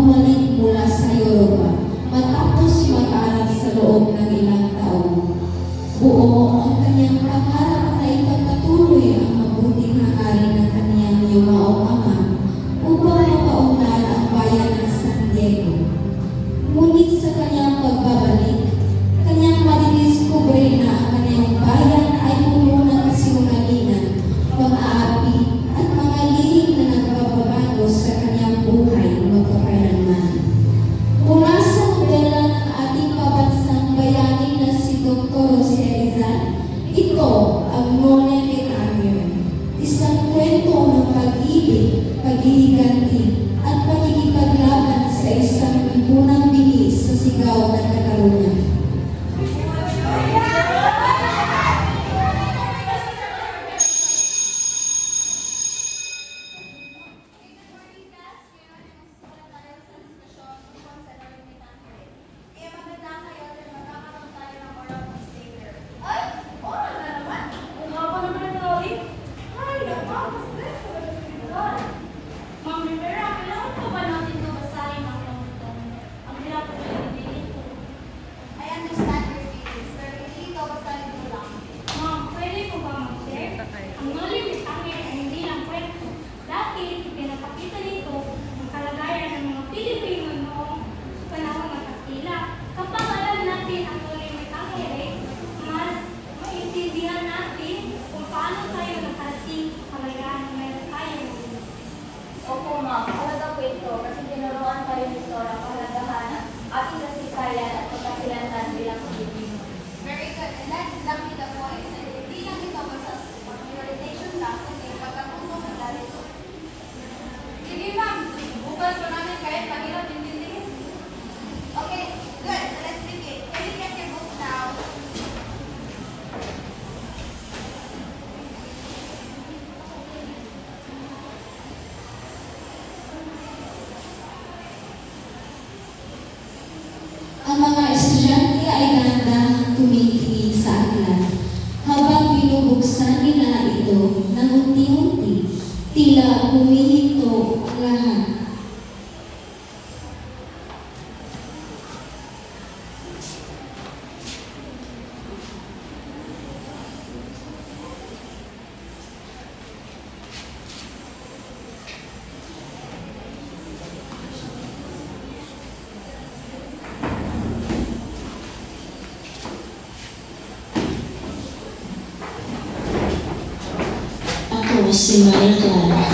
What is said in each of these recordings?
bumalik mula sa Europa matapos mag-aral sa loob ng ilang taon. Buo ang kanyang pangarap na ipagpatuloy ang mabuting hangarin ng kanyang yumaong ama upang mapaunlad ang bayan ng San Diego. Ngunit sa kanyang pagbabalik, kanyang madidiskubre na ang kanyang bayan ay puno ng kasinungalingan, pang-aapi at mga lihim na nagbabago sa kanyang buhay magpakailanman. Mula sa nobela ng ating pabansang bayani na si Dr. Jose Rizal, ito ang Noli Me Tangere, isang kwento ng pag-ibig, paghihiganti at pagkikipaglaban sa isang lipunang bilis sa sigaw ng Catalunya. Ang mga estudyante ay dahan-dahang tumitingin sa aklat habang binubuksan nila ito ng unti-unti, tila humihinto ang lahat. Ako si Maria Clara.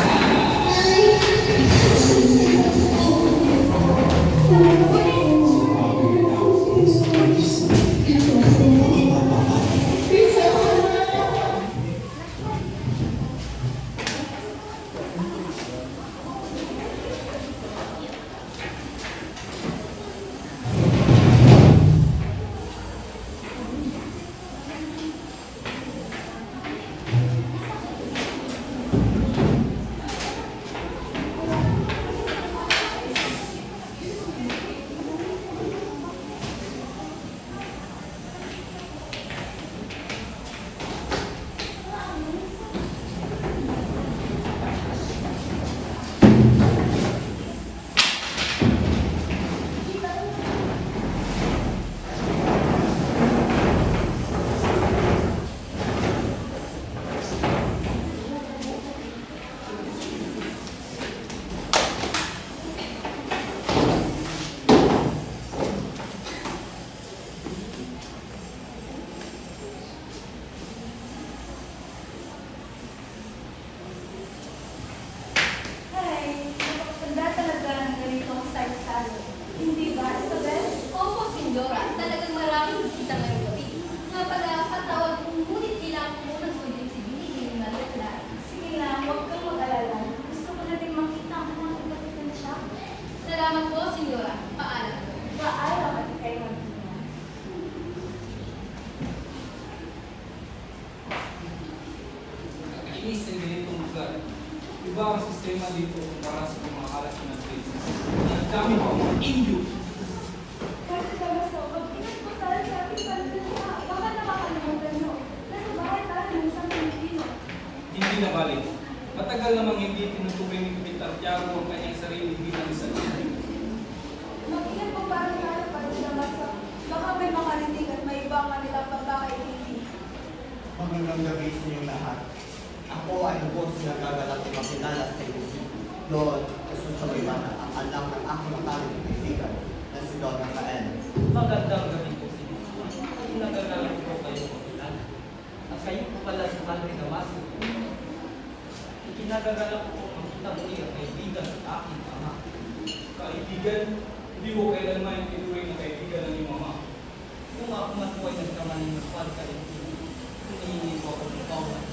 Iba ang sistema dito para sa mga kalat ng places. Ang dami pa mga Indio. Kasi Damaso, pag-ingat po tayo sa ating bansa, baka nakakalimutan nyo. Nasa bahay tayo ng isang Pilipino. Hindi na balik. Matagal namang hindi tinutukoy ni Pitar Tiago ang kanyang sarili bilang isang Indio. Magandang gabi sa inyong lahat. Ako ay lubos na gagalak na makilala sa inyo si Lord Jesus Salibana, ang anak ng aking makaling kaibigan na si Don Rafael. Magandang gabi po sa inyo. Nagagalang po kayo makilala. At kayo po pala sa Padre Damaso. Ikinagagalak po makita muli ang kaibigan sa aking ama. Kaibigan, hindi ko kailanman itinuring na kaibigan ng iyong ama. Kung ako man po ay nagkamaling magpal kayo, hinihingi po ako ng paulan.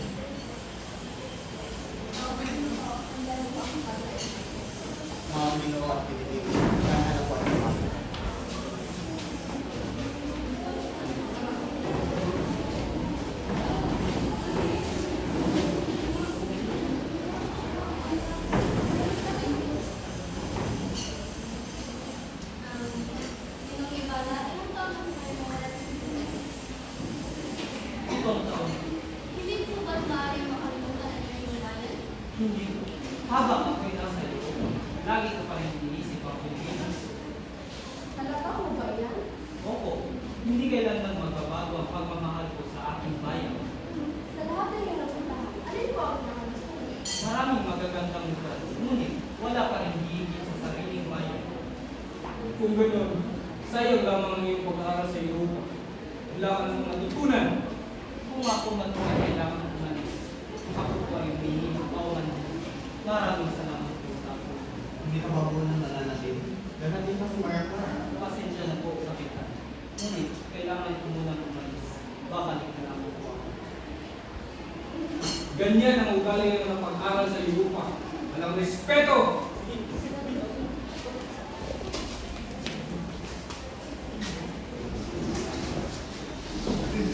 Mga Ginoo at Pilipino, kaya po ay pumasok. Sinong ibala? Ilang taon na kayo mawala sa Pilipinas? Itong taon, Hindi po ba maaaring makalimutan ang inyong iwanan? hindi po. Habang ako'y nasa iyo, lagi ko pa rin iniisip ang Pilipinas. Halata mo ba yan? Opo, hindi kailanman magbabago ang pagmamahal ko sa aking bayan. Sa lahat ng iyong napuntahan, alin po ang nakakagustuhan? Maraming magagandang lugar, ngunit wala pa rin hihigit sa sariling bayan. Kung gano'n, sayang lamang ang iyong pag-aaral sa Europa. Wala ka namang natutunan. Kung ako man po ay kailangan umalis, ako po ay humihingi ng pauman. Maraming salamat po sa ako. Hindi ka ba po nang nananatin? Ganun din pa si Marco. Pasensya na po, Kapitan. Ngunit, kailangan ko muna umalis. Babalik na lang po ako. Ganyan ang ugali ng pag-aral sa Europa. Walang respeto!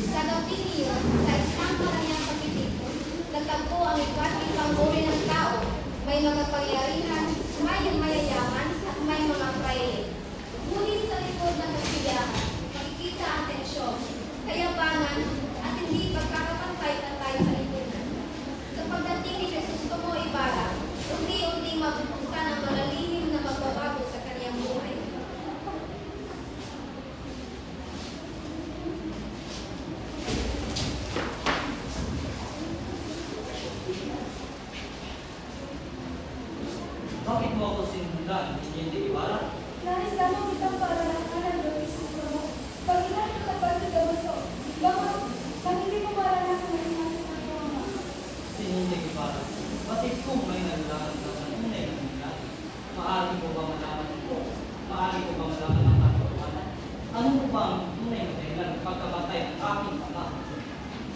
Sa gabing iyon, sa isang karamiang pagtitipon, nagtagpo ang iba't ibang uri ng tao. May mga pangyarihan, may mayayaman, at may mga fraile. Ngunit sa likod ng kasiyahan, makikita ang tensyon, kayabangan, at hindi pagkakapantay-tantay sa lipunan. Sa pagdating ni Jesus Tomo Ibarra, unti-unting mabubuksan ang malalihim na pagbabago sa kanyang buhay. Bakit mo ako sinundan, Hindi Ibarra? Nais lamang kitang paalalahanan ng Isus mo. Pag inahit ka pa sa gabaso, baka hindi mo maranasan ang sinasakit ng ama. Hindi Ibarra. Bakit kung may naglalaan ka sa tunay na nangyari? Maaari ko ba malaman ko? Maaari ko ba malaman ang katotohanan? Ano mo ba ang tunay na dahilan ng pagkabatay ng aking ama?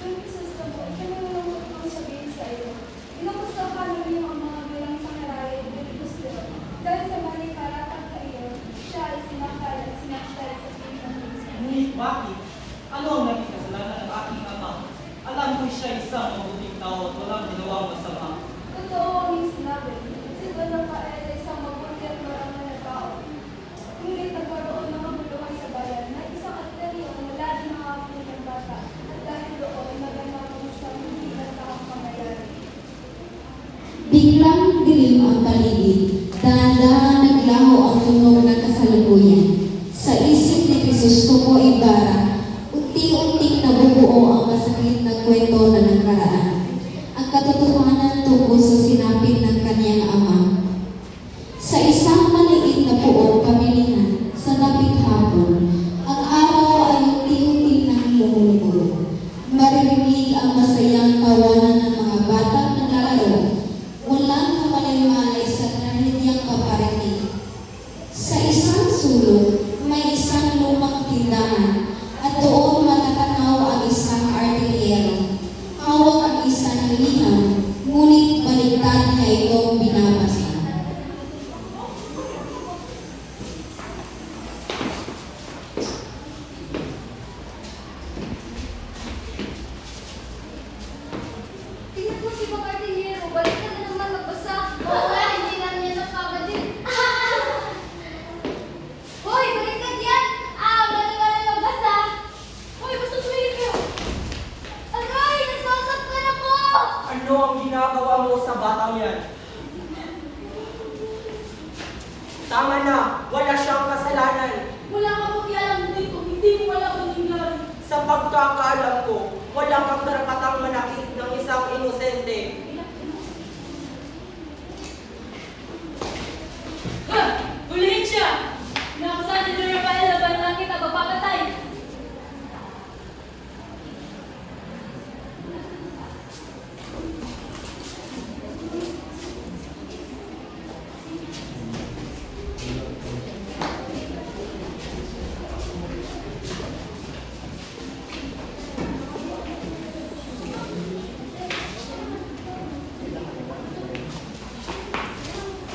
Yung Isus na po, kami nalulungkot kong sabihin sa iyo. Inapustahan niyo ang mga bilang sangaray ng Ipustero. Dahil sa mali karatag na iyo, siya ay sinakal at sinakal sa Pilipinas. Ngunit bakit? Ano ang naging kasalanan ng aking ama? Alam ko siya isang mabuting tao at walang ginawang masama. Totoo ang iyong sinabi. Si Don Rafael ay isang mabuti at marangal na tao. Ngunit nagkaroon ng kabuluhan sa bayan na isang arteryo ang wala din nakakapunod ng bata at dahil doon naganap ang isang hindi nasakang pangyayari. Biglang dilim ang paligid. Dahan-dahan naglaho ang tunog ng kasalukuyan. Sa isip ni Jesus Tomo Ibarra, unti-unting nabubuo ang masakit na kwento na nakaraan. Ang katotohanan tungkol sa sinapit ng kanyang ama. Sa isang maliit na puong pamilihan, sa gabing hapon, ang araw ay unti-unting nang lumulubog. Maririnig ang masayang tawanan ng mga batang naglalaro. Walang kamalay-malay sa trahediyang paparating. Sa isang sulok, may isang lumang tindahan at doon matatanaw ang isang artilyero. Hawak ang isang liham, ngunit baliktad niya itong binabasa. Tingnan mo si Mang Artillero, balik ka na naman magbasa. Oo nga, hindi lang niya napapansin. Hoy, baliktad yan! Balik ka na magbasa. Hoy, basta suwilip kayo! Aray, nasasaktan ako! Ano ang ginagawa mo sa batang yan? Tama na, wala siyang kasalanan. Wala ka pakialam dito, hindi mo wala kang nangyari. Sa pagkakaalam ko, Wala kang karapatang manakit ng isang inosente. Ha! Hulihin siya! Inakusahan ni Don Rafael laban lang kita magpapatay!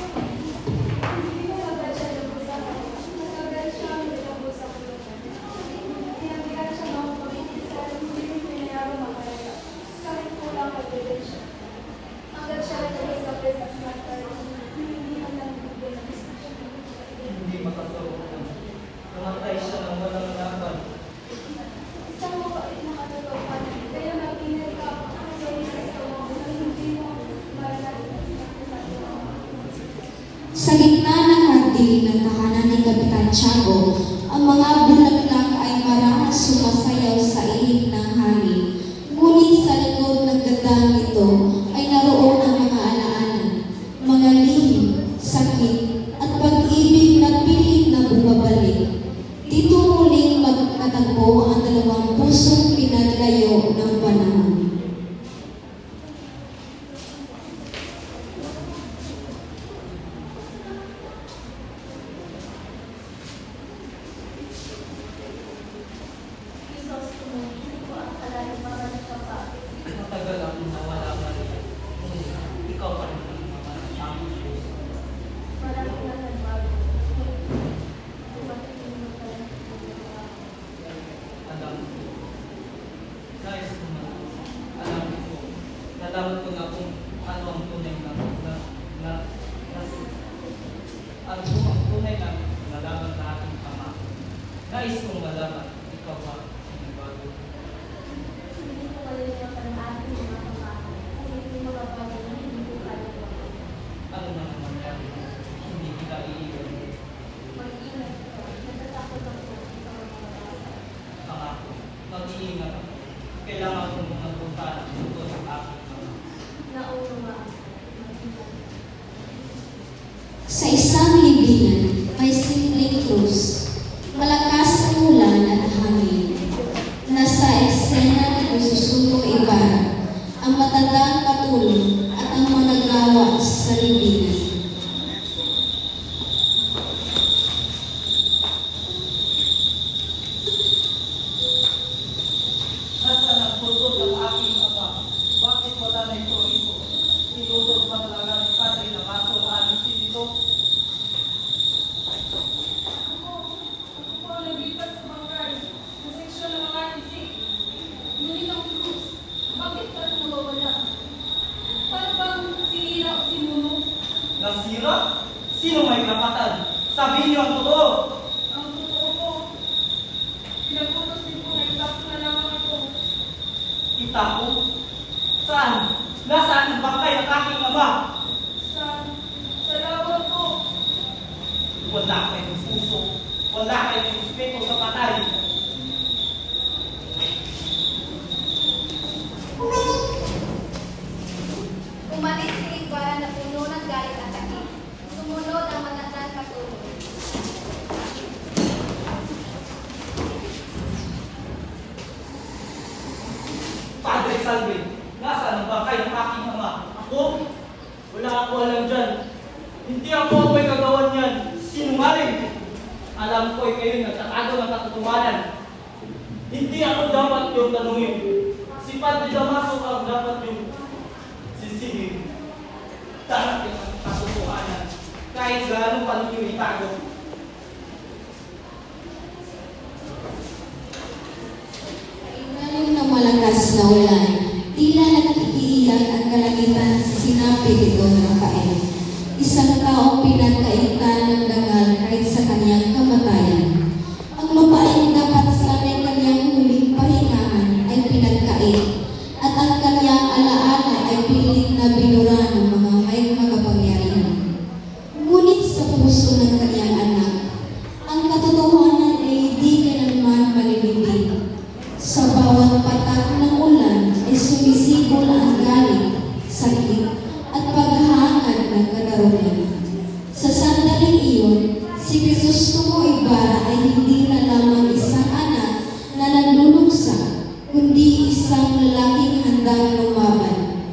Hindi mo agad siya lubos sa kanya. Agad siya nilabos sa kulungan. Tinanggihan siya ng pagkikisa ng hindi pinayaro makalaya. Kahit kulang pag-ibig siya. Agad siya nilabos sa pwede at matay. Hindi man lang bigyan ng isa siya. Hindi makasarungan. Namatay siya ng walang laban. Isang mabait na katagawan. Kaya napinay ka ang sa mo na hindi mo maranasan ang katagawan. Sa gitna ng hardin ng tahanan ni Kapitan Tiago, ang mga bulaklak ay marahas sumasayaw sa ilig ng hangin. Ngunit sa likod ng gandang ito ay naroon ang mga alaala, mga lihim, sakit, at pag-ibig na pilit na bumabalik. Dito muling magkatagpo ang dalawang pusong pinaglayo ng panahon. Jesus, tumulong ko ang alala para nagpapakit. Matagal akong nawala Maria. Ngunit ikaw pa rin ang mga tamang Diyos. Marami na nagbago. Tumating mo pa lang Alam ko. Nais ko na. Alam ko. Nalaman ko na kung ano ang tunay na ano ang tunay na nalaman sa aking ama. Nais kong malaman. Ikaw ba ang bago? Hindi ko kalilimutan ang ating mga pangako. Kung hindi mo mabago, hindi ko kaya gawin. Ano na naman yan? Hindi kita iiwan. Mag-ingat ka. Natatakot ako. Ikaw ang mga bata. Pangako. Mag-iingat ako. Kailangan kong magpunta dito sa aking ama. Naunawaan. Mag-ingat. Sa isang libingan, may simpleng krus. Malakas ang ulan at hangin. Nasa eksena ng Susumo Ibarra, ang matandang katulong at ang manggagawa sa libingan. Nasaan ang pulot ng aking ama? Bakit wala na ito rito? Sinutos ba talaga ni Padre na kaso alisin dito? Ako ang naglipat sa bangkay sa seksyon ng mga isik. Ngunit ang krus, bakit pa rin nawawala? Para bang sinira o sinuno? Nasira? Sino may karapatan? Sabihin niyo ang totoo! Ang totoo ko, pinagutos din ko na itapos na lamang ako. Itapo? Saan? Nasaan ang bangkay ng aking ama? Sa lawag ko, Wala kayong puso. Wala kayong respeto sa patay. Umalis si Ibarra na puno ng galit at sakit. Sumunod ang matandang katulong. Padre Salve, nasaan ang bangkay ng aking ama? Ako? Wala ako alam dyan. Hindi ako ang may kagawan yan. Sinungaling. Alam ko ay kayo nagtatago ng katotohanan. Hindi ako dapat yung tanungin. Si Padre Damaso ang dapat yung sisingin. Darating ang katotohanan. Kahit gaano pa ninyo itago. Ngayon ng malakas na ulan, tila nagtitiilan ang kalangitan sa sinapi ni Don Rafael. Isang taong pinagkaitan ng dangal kahit sa kanyang kamatayan. Ang lupain dapat sana'y kanyang huling pahingahan ay pinagkait at ang kanyang alaala ay pilit na binura ng mga may makapangyarihan. Ngunit sa puso ng kanyang Krisostomo Ibarra ay hindi na lamang isang anak na nanluluksa, kundi isang lalaking handang lumaban.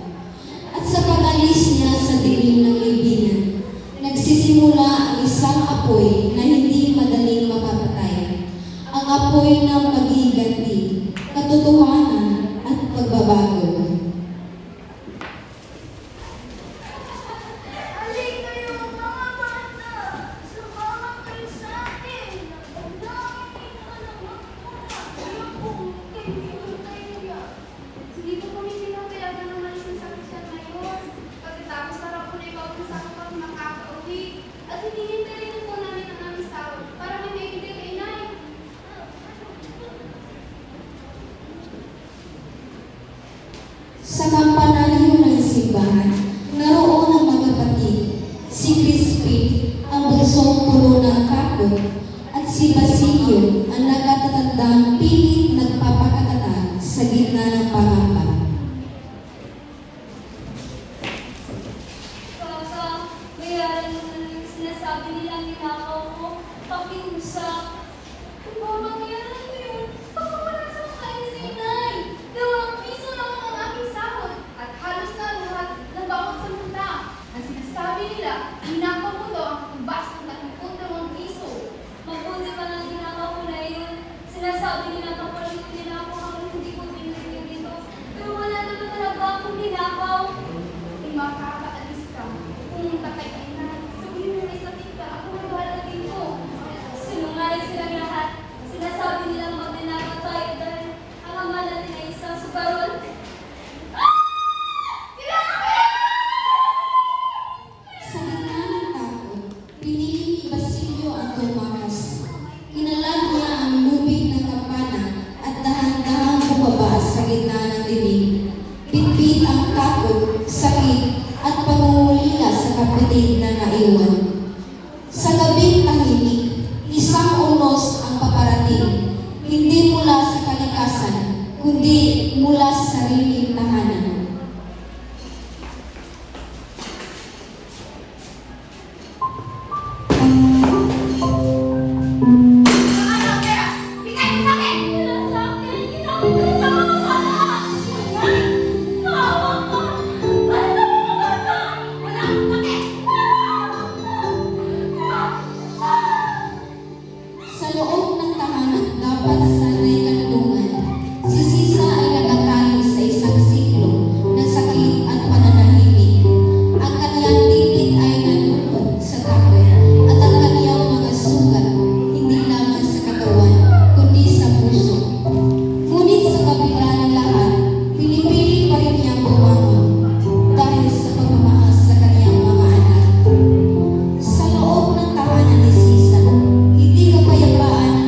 At sa pag-alis niya sa dilim ng libingan, nagsisimula ang isang apoy na hindi madaling mapapatay. Ang apoy ng pag-iganti, katotohanan at pagbabago. Alin kayo mga bata, sumama kayo sa akin. Ang daming anak magmula. Ayaw kong kaibigan kayo yan. Hindi po kami pinapayagan ng malis ng sakit siya ngayon. Pagkatapos na po na ikaw sa ako pag makakauwi. At hinihintay rin po namin ang aming sahod para may maibigay kay inay. Sa kampanaryo ng simbahan, naroon ang magkapatid, si Crispin, ang bunsong puno ng takot, at si Basilio, ang nakatatandang pilit nagpapakatatag sa gitna ng pangamba. Kaka, bayaran mo na yung sinasabi nilang ninakaw ko. Pakiusap. Kung ba mangyayari ko yun, baka wala siyang kain si inay. 2 piso lang ang aking sahod at halos na lahat ng bawat sa munta. Ang sinasabi nila, ninakaw mo daw ang tumbas ng 32 piso. Mabuti pa lang ginagawa ko na yun. Sinasabi nila kapalit nila ako hanggang hindi ko pinagin dito. Pero wala naman talaga akong ninakaw. Kung makakaalis ka, pumunta kay inay. Sabihin mo may sakit ka, ako na bahala dito. Sinungaling silang lahat. Sinasabi nilang magnanakaw tayo dahil ang ama natin ay isang sugarol. Sa gitna ng takot, pinili ni Basilio ang tumakas. Kinalag niya ang lubid ng kampana at dahan-dahang bumaba sa gitna ng dilim. Bitbit ang takot, sakit at pangungulila sa kapatid na naiwan. Sa gabing tahimik, isang unos ang paparating, hindi mula sa kalikasan, kundi mula sa sariling tahanan. Ano, Vera? Bigay mo sa akin! Wala sa akin. Ginamit ko sa mga bata. Kawa ko. Para sa mga bata. Wala akong pake! Sa loob ng tahanan, dapat sana'y kanlungan. Si Sisa ay nakatali sa isang siklo ng sakit at pananahimik. Ang kanyang tinig ay nanunod sa takot at ang kanyang mga sugat, hindi lamang sa katawan, kundi sa puso. Ngunit sa kabila ng lahat, pinipilit pa rin niyang bumangon dahil sa pagmamahal sa kanyang mga anak. Sa loob ng tahanan ni Sisa, hindi kapayapaan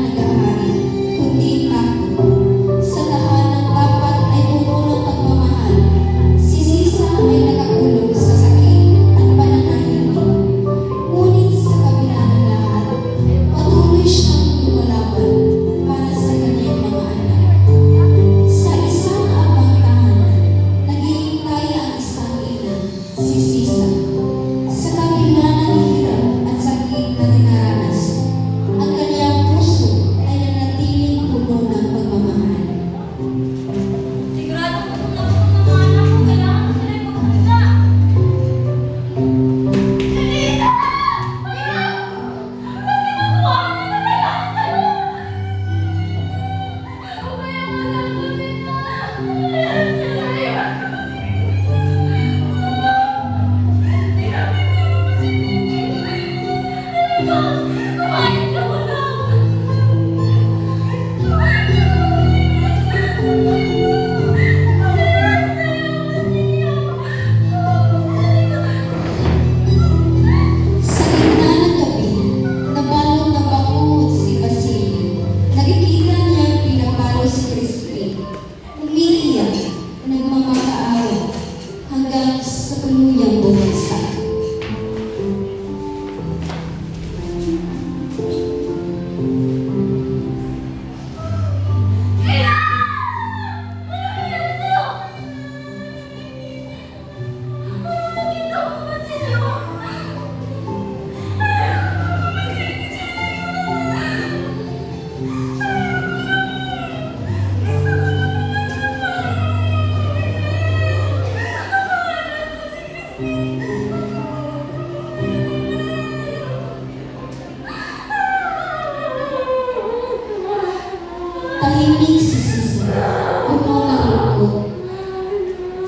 Tahimik si Sisa, puno ng lungkot.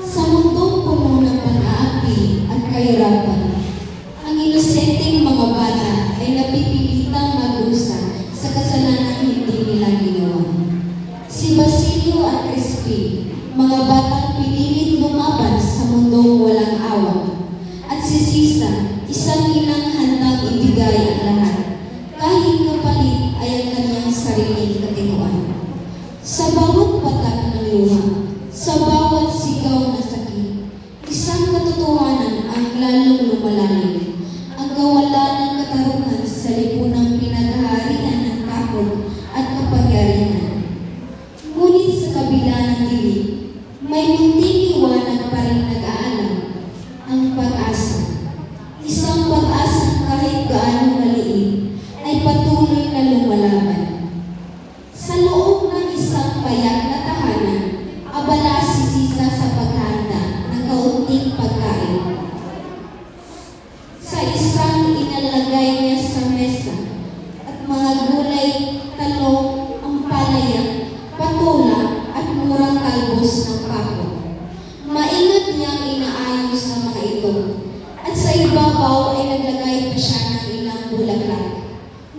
Sa mundong puno ng pag-aapi at kahirapan, ang inosenteng mga bata ay napipilitang magdusa sa kasalanang hindi nila ginawa. Si Basilio at Crispin, mga batang pinilit lumaban sa mundong walang awa. At si Sisa, isang inang handang ibigay ang lahat, kahit kapalit ay ang kanyang sariling katiguan. Sa bawat patak ng luha, sa bawat sigaw na sakit, isang katotohanan ang lalong lumalalim. Ang kawalan ng katarungan sa lipunang pinaghaharian ng takot at kapangyarihan. Ngunit sa kabila ng dilim, may munting liwanag pa rin nag-aalam, ang pag-asa. Isang pag-asa kahit gaano maliit ay patuloy na lumalaban. Sa loob ng isang payak na tahanan, abala si Sisa sa paghahanda ng kaunting pagkain. Sa isang inalagay niya sa mesa at mga gulay, talong, ampalaya, patula at murang talbos ng pako. Maingat niyang inaayos ang mga ito at sa ibabaw ay naglagay pa siya ng ilang bulaklak.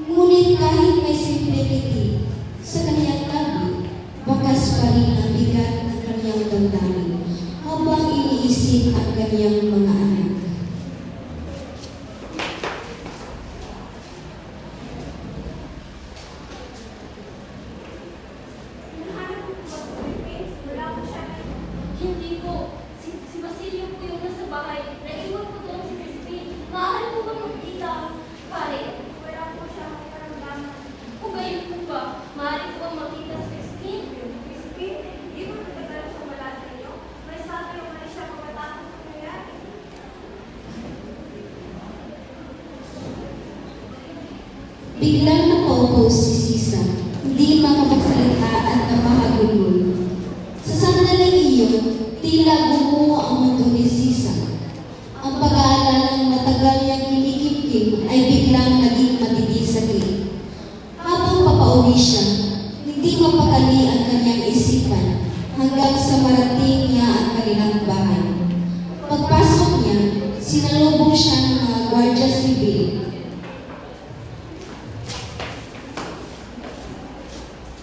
Ngunit kahit may simplicity sa kanyang labi, bakas pa rin ang bigat ng kanyang damdamin habang iniisip ang kanyang mga anak. Hinahanap ko ba si Crispin? Wala ko siya. Hindi po. Si Basilio po yung nasa bahay. Naiwan ko doon si Crispin. Maaari po ba magkita? Pare, Wala ko siya karamdaman. kung gayon po ba, maaari po bang makita si Crispin? Crispin, di ba nagtagal siya wala sa inyo? May sabi yung may siya pagkatapos ng nangyari. Biglang napaupo si Sisa, hindi makapagsalita at napahagulgol. Sa sandaling iyon, tila bumuo ang mundo ni Sisa. Ang pag-aalalang matagal niyang kinikimkim ay biglang naging matitisagin. Habang papauwi siya, hindi mapakali ang kanyang isipan hanggang sa marating niya ang kanilang bahay. Pagpasok niya, sinalubong siya ng mga gwardiya sibil.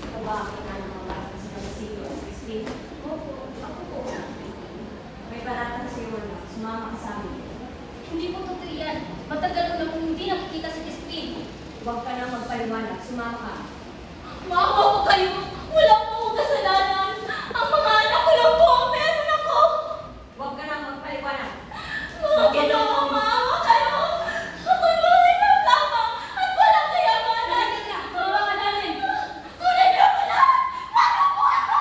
Kabakin na ng mga bata sa Basilio at Crispin. Opo, ako po. May barata sa iyo na sumama ka sa amin. Hindi po totoo yan. Matagal ko na kung hindi nakikita si Crispin. Huwag ka nang magpaliwanag, sumama ka. Maawa po kayo. Wala po akong kasalanan. Ang mga anak ko lang po ang meron ako. Huwag ka nang magpaliwanag. Mga Ginoo, maawa kayo. Ako'y buhay ng tama at walang kayamanan. Mga namin. Kunin niyo ko na. Wala po ako.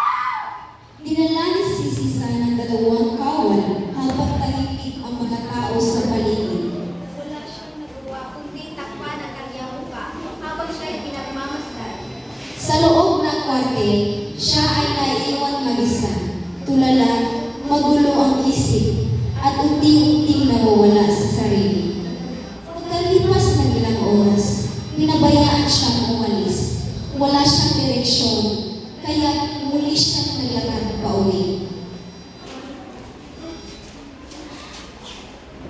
Dinala ni si Sisa ng dalawang kawal habang tahimik ang mga tao sa paligid. Wala siyang nagawa kundi takpan ang kanyang mukha habang siya'y pinagmamasdan. Sa loob ng kwartel, siya ay naiiwan mag-isa, tulala, magulo ang isip, at unti-unting nawawala sa sarili. Pagkalipas ng ilang oras, pinabayaan siyang umalis. Wala siyang direksyon, kaya muli siyang naglakad pauwi.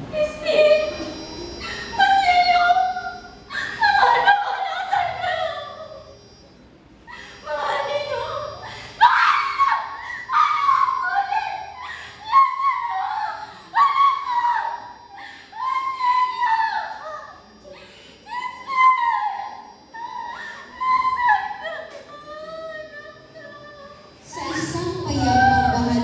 Crispin! Basilio! Ang anak ko nasan kayo? Mahal ninyo! Mahal ninyo! Ayaw ko ulit! Nasaan mo? Anak ko! Basilio! Crispin! Sa isang payapang bahay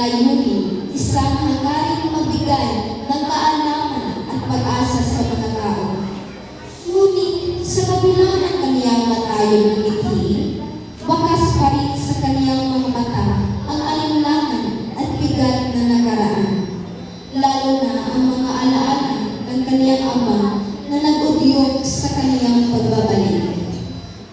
layunin, isang hangaring magbigay ng kaalaman at pag-asa sa mga tao. Ngunit sa kabila ng kaniyang matayo ng ngiti, bakas pa rin sa kaniyang mga mata ang alinlangan at bigat na nakaraan. Lalo na ang mga alaala ng kaniyang ama na nag-udyok sa kaniyang pagbabalik.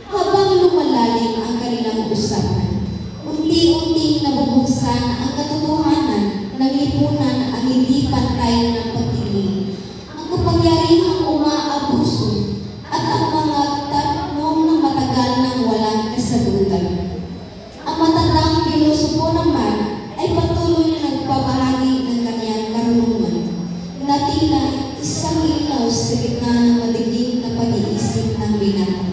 Habang lumalalim ang kanilang usapan, unti-unting nabubuksan ang katotohanan ng lipunan ang hindi pantay ng pagtingin, ang kapangyarihang umaabuso, at ang mga tanong na matagal nang walang kasagutan. Ang matandang pilosopo naman ay patuloy na nagpabahagi ng kanyang karunungan na tila isang ilaw sa gitna ng madigdig na pag-iisip ng binata.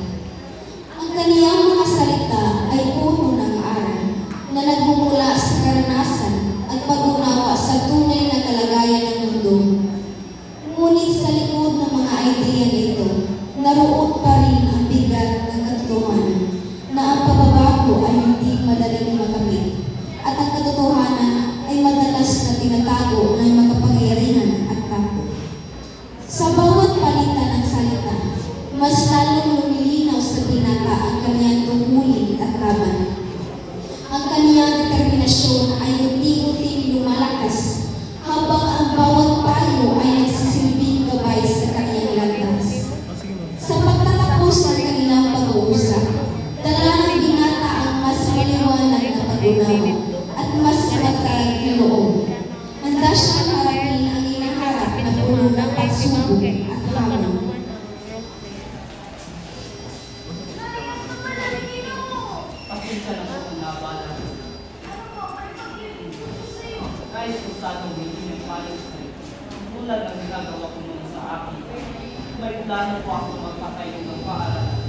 Ang kaniyang mga salita ay puno ng aral na nagmumula sa karanasan at pag-unawa sa tunay na kalagayan ng mundo. Ngunit sa likod ng mga ideya nito, naroon pa rin ang bigat ng katotohanan na ang pagbabago ay hindi madaling makamit at ang katotohanan ay madalas na tinatago ng makapangyarihan at takot. Sa bawat palitan ng salita, mas lalong lumilinaw sa binata ang kanyang tungkulin at laban. Ang kanyang determinasyon ay unti-unting lumalakas habang ang bawat payo ay nagsisilbing gabay sa kanyang landas. Sa pagtatapos ng kanilang pag-uusap, dala ng binata ang mas maliwanag na pag-unawa at mas matag na loob. Handa siyang harapin ang hinaharap na puno ng pagsubok at hamon. Pasensya na po kung nabala ko. Nais ko sanang hindi ng payo sa iyo. Tulad ng ginagawa ko noon sa akin, may plano po ako magpatayo ng paaralan.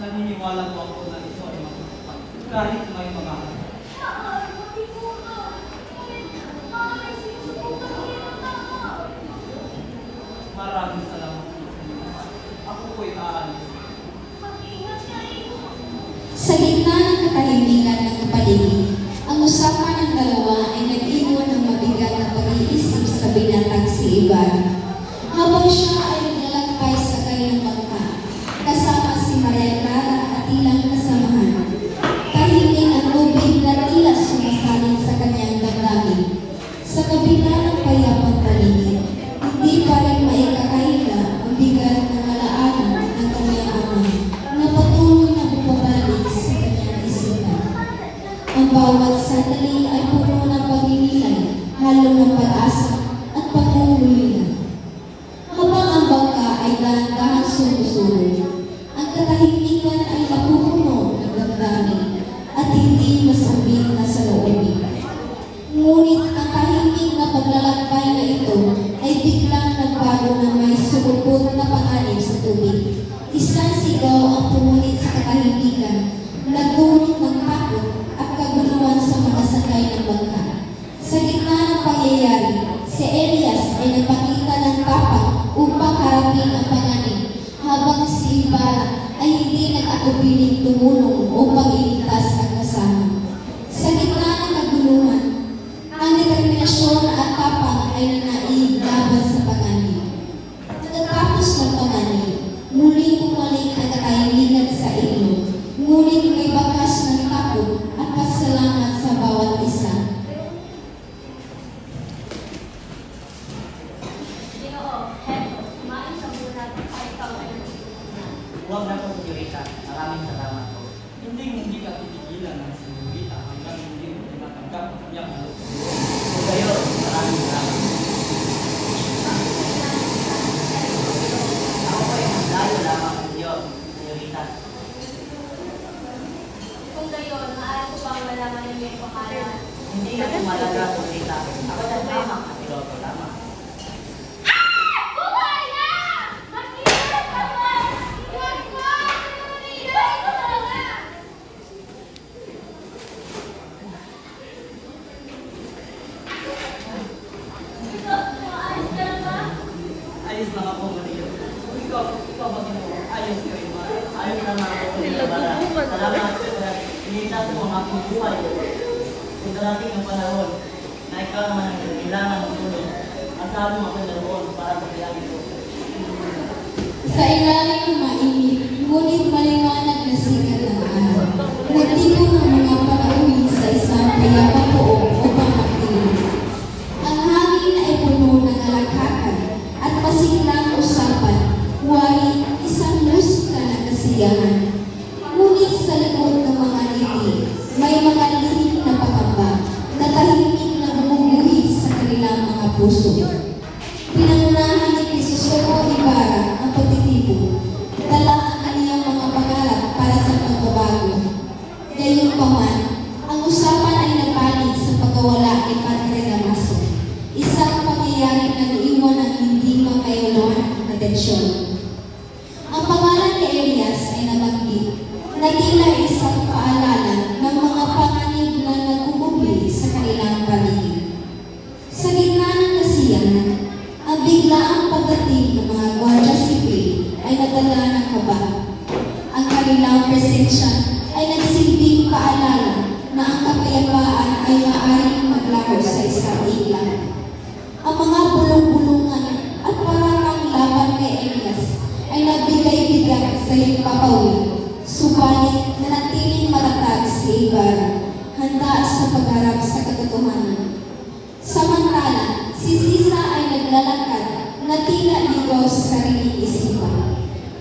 Naniniwala po ako na ito ay matutupad kahit may mga harap. Maraming salamat po. Ako po'y aalis. Sa gitna ng katahimikan ng paligid, ang usapan ng dalawa ay nag-iwan ng mabigat na pag-iisip sa binatang si Ibarra. Habang siya ay naglalakbay sa kanyang bangka, kasama si Maria Clara at ilang kasamahan. Tahimik ang tubig na tila sumasalin sa kanyang damdamin. Sa kabila ng payapang paligid, hindi pa rin maikakaila ang bigat ng alaala ng kanyang ama na patuloy na bumabalik sa kanyang isipan. Ang bawat sandali ay puno ng pagninilay, halo ng pag-asa at pag-uulilan. Habang ang bangka ay dahan-dahan sumusunod, ang katahimikan ay napupuno ng damdamin at hindi masambing na sa loobin. Ngunit ang tahimik na paglalakbay na ito ay biglang nagbago na may sumupot na panganib sa tubig. Isang sigaw ang pumunit sa katahimikan, nagdulot ng takot at kaguluhan sa mga sakay ng bangka. Sa gitna ng pangyayari, si Elias ay nagpakita ng tapang upang harapin ang panganib, habang si Ibarra ay hindi nag-atubiling tumulong upang iligtas ang kasama. Sa gitna ng kaguluhan, ang determinasyon at tapang ay nanaig laban sa panganib. Pagkatapos ng panganib, muling bumalik ang katahimikan sa ilog, ngunit may bakas ng takot at pasalamat sa bawat isa. Ginoo, heto, kumain sa muna at ikaw ay natutunan. Huwag na po, Senyorita. Maraming salamat po. Hindi ka titigilan ng sinulita hanggang hindi mo tinatanggap ang kanyang halok. Kung gayon, maraming salamat. Ako po ay maglayo lamang ng Diyos, Senyorita. Kung gayon, maaari ko bang malaman ang iyong pangalan? Hindi na po malaga, Senyorita. Ako na lamang at piloto lamang. Ayos lang ako, Maria. Ikaw ba ginawa? Ayos ka rin, Maria. Ayos naman ako sa iyo, Bara. Salamat sa initas mo ang aking buhay. Kung darating ang panahon na ikaw naman ang kailangan ng tulong, asahan mo ako naroon para sa kailangan ko. Sa ilalim ng mainit, ngunit maliwanag na sikat ng araw. Nagtipon ng mga panauhin sa isang payapang poong upang magdilim. Ang hangin ay puno ng alakhakan at masiglang usapan, huwag isang musika ng kasiyahan. Ngunit sa likod ng mga ngiti, may mga lihim na pangamba na tahimik na bumubuhit sa kanilang mga puso. Pinangunahan ni Crisostomo Ibarra ang pagtitipo, dala ang kaniyang mga pangarap para sa pagbabago. Gayunpaman, ang usapan ay napanig sa pagkawala ni Padre Damaso, isang pangyayari na naiwan ng hindi makayuluhan ng atensyon. Ang pangalan ni Elias ay nabanggit na tila isang paalala ng mga panganib na nagkukumpli sa kanilang paligid. Sa gitna ng kasiyahan, ang biglaang pagdating ng mga Guardia Civil ay nadala ng kaba. Ang kanilang presensya ay nagsilbing paalala na ang kapayapaan ay maaaring maglaho sa isang iglan. Ang mga bulong-bulungan at parang laban kay Elias ay nagbigay bigat sa himpapawid, subalit nanatiling matatag si Ibarra, handa sa pagharap sa katotohanan. Samantala, si Sisa ay naglalakad na tila ligaw sa sariling isipan.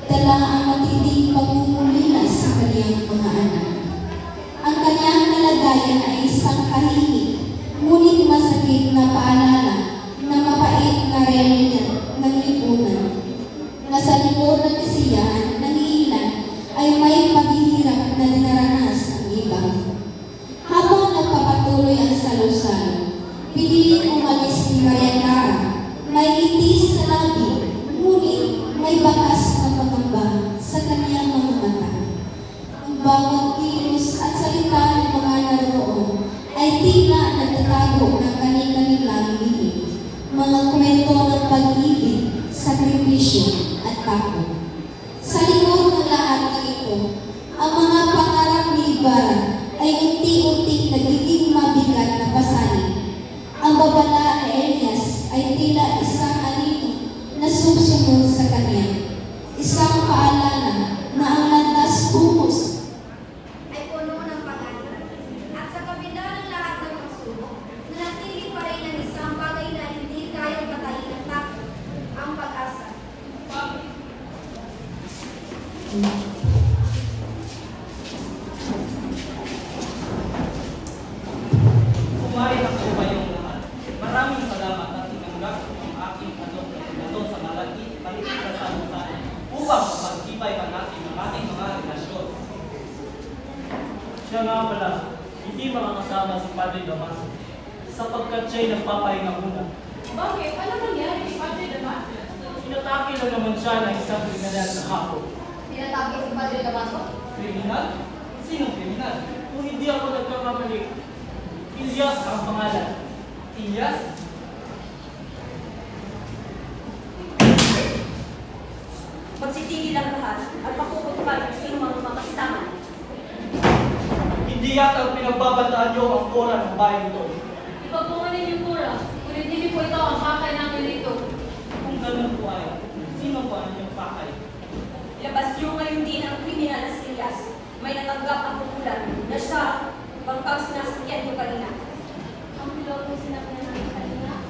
Dala ang matinding pagmumulilas sa kaniyang mga anak. Ang kanyang kalagayan ay isang kahimik, ngunit masakit na paalala na mapait na realidad ng lipunan. Na sa likod ng kasiyahan ng ilan ay may paghihirap na dinaranas ang iba. Habang nagpapatuloy ang salusalo, piniling umalis ni Maria Clara. May ngiti sa labi, ngunit may bakas na pangamba sa kanyang mga mata. Ang bawat kilos at salita ng mga naroon ay tila nagtatago ng kanilang lihim. Mga kwento ng pag-ibig, sakripisyo at takot. Sa likod ng lahat ng ito, ang mga pangarap ni Ibarra ay unti-unting nagiging mabigat na pasanin. Ang babala ni Elias ay tila isang anino na susunod sa kanya. Isang paalala na ang landas bumos ay puno ng panganib. At sa kabila ng lahat ng pagsubok, nanatili pa rin ang isang bagay na hindi kayang patayin ng takot, ang pag-asa. Kumain ako kayong lahat. Maraming salamat at tinanggap ang aking ano sa malaki maliit na sambutan upang mapagtibay pa natin ang ating mga relasyon. Siya nga pala, hindi makakasama si Padre Damaso sapagkat siya'y nagpapahinga muna. Bakit? Ano nangyari kay Padre Damaso? Inatake lang naman siya ng isang kriminal na hapon. Tinatake si Padre Damaso? Kriminal? Sinong kriminal? Kung hindi ako nagkakamali, Elias ang pangalan. Ilyas? Magsitigil ang lahat at makukutupad ang sino mang makastaman. Hindi yata pinagbabantaan niyo ang kora ng bayan ito. Ipagpunganin niyo pura, ngunit hindi po ito ang pakay namin dito. Kung ganun po ay, sino pa ang inyong pakay? Labas niyo ngayon din ang kriminal na si Elias. May natanggap ang pukulan na siya bangkang sinasakyan niyo kanina. Ang piloto sinabi namin kanina.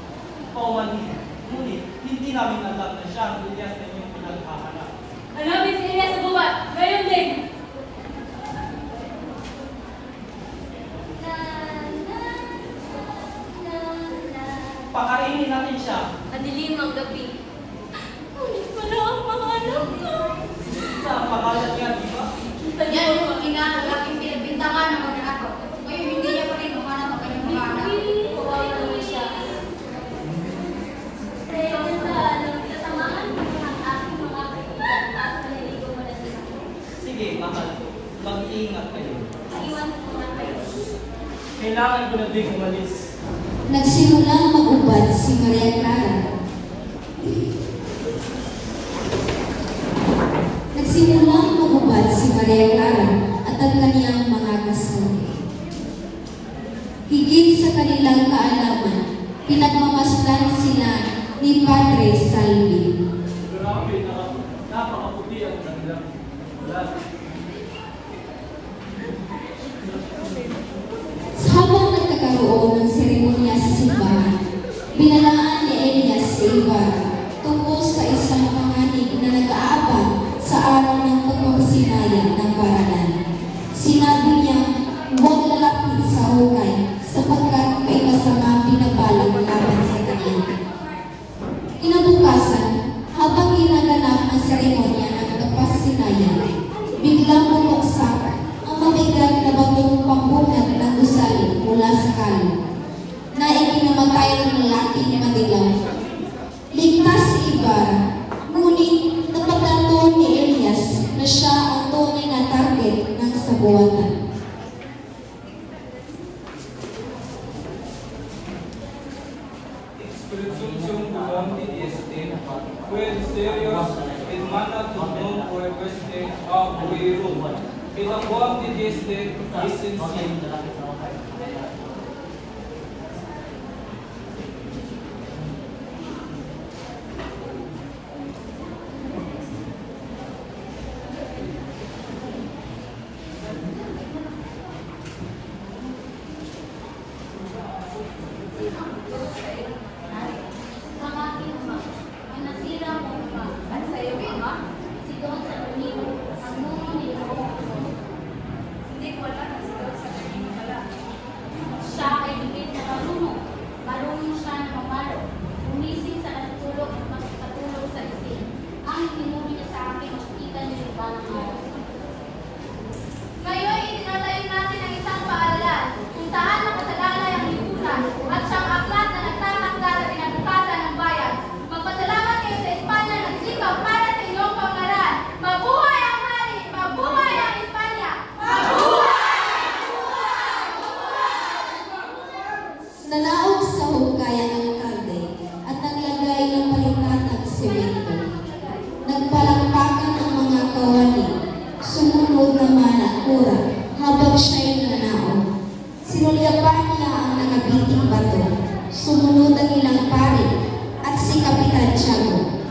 Paumanhin. Ngunit, hindi namin alam na siya ang Ilyas na inyong pinaghahanap. Hanapin si Elias sa gubat, ngayon din! Pakainin natin siya. Madilim ang gabi. Ngunit wala ang mga anak ko. Sa pangalan niya, di ba? Yan yung ina ng aking pinagbintangan ng mga anak ko. Ngayon hindi niya pa rin umanap ang kanyang mga anak. Kawawa naman siya. Kaya kasamahan mo ang aking mga kaibigan at maliligo mo na sila. Sige, mahal ko. Mag-iingat kayo. Iwan ko na kayo. Kailangan ko na din umalis. nagsimulang mag-ubad si Maria Clara. pangasinan ni Padre Salvi. Grabe, napakaputi ang kanilang ulan. Habang nagkakaroon ng seremonya sa simbahan, binalaan ni Elias si Ibarra tungkol sa isang panganib na nag-aabang sa araw ng pagpapasinaya ng paralan. Sinabi niya, huwag lalapit sa hukay sapagkat may masamang binabalot laban sa kanya. Kinabukasan, habang ginaganap ang seremonya ng pagpapasinaya, biglang bumuksak ang mabigat na batong pambungat ng gusali mula sa kalye na ikinamatay ng lalaking madilaw. Ligtas si Ibarra, ngunit napatanto ni Elias na siya ang tunay na target ng sabuatan. Expulsum Gulong Este, quel serios et manatus non queste abuerum, et aquam Este essensi. Ang aking ama, ang nasira mo ama, at sa iyo ama, si Don Saturnino, ang nuno ni Hindi ko alam na si Don Saturnino pala. siya ay higit na marunong siya na mamalo, umising sa natutulog at makikatulog sa isin. Ang tinuri niya sa akin, makikita niyo yung balang araw. Ngayon, itinatayo natin ang isang paaralan kung saan nakasalalay ang lipunan at siyang aklat na nagtatanggal sa pinabukasan ng bayan. Magpasalamat kayo sa Espanya na nagsikap para sa inyong pangaral. Mabuhay ang hari! Mabuhay ang Espanya! Nanaog sa hukay ang alkalde at naglagay ng palitatag semento. Nagpalakpakan ang mga kawani. Sumunod naman ang kura habang siya'y nanaog. Sinulyapan niya ang nakabiting bato. Sumunod ang ilang pari at si Kapitan Tiago.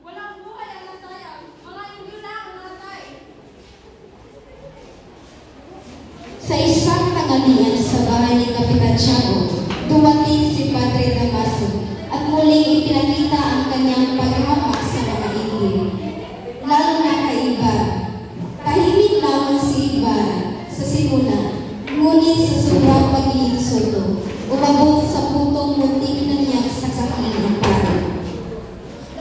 Walang buhay ang nasayang. Mga inyo na ang natay. Sa isang tanghalian sa bahay ni Kapitan Tiago, dumating si Padre Damaso at muling ipinakita ang kanyang paghamak sa mga inggil. Lalo na kay Ibarra. Tahimik lamang si Ibarra sa simula, ngunit sa sobrang pag-iinsulto, umabot sa putong muntik na niyang sasakin ang pari.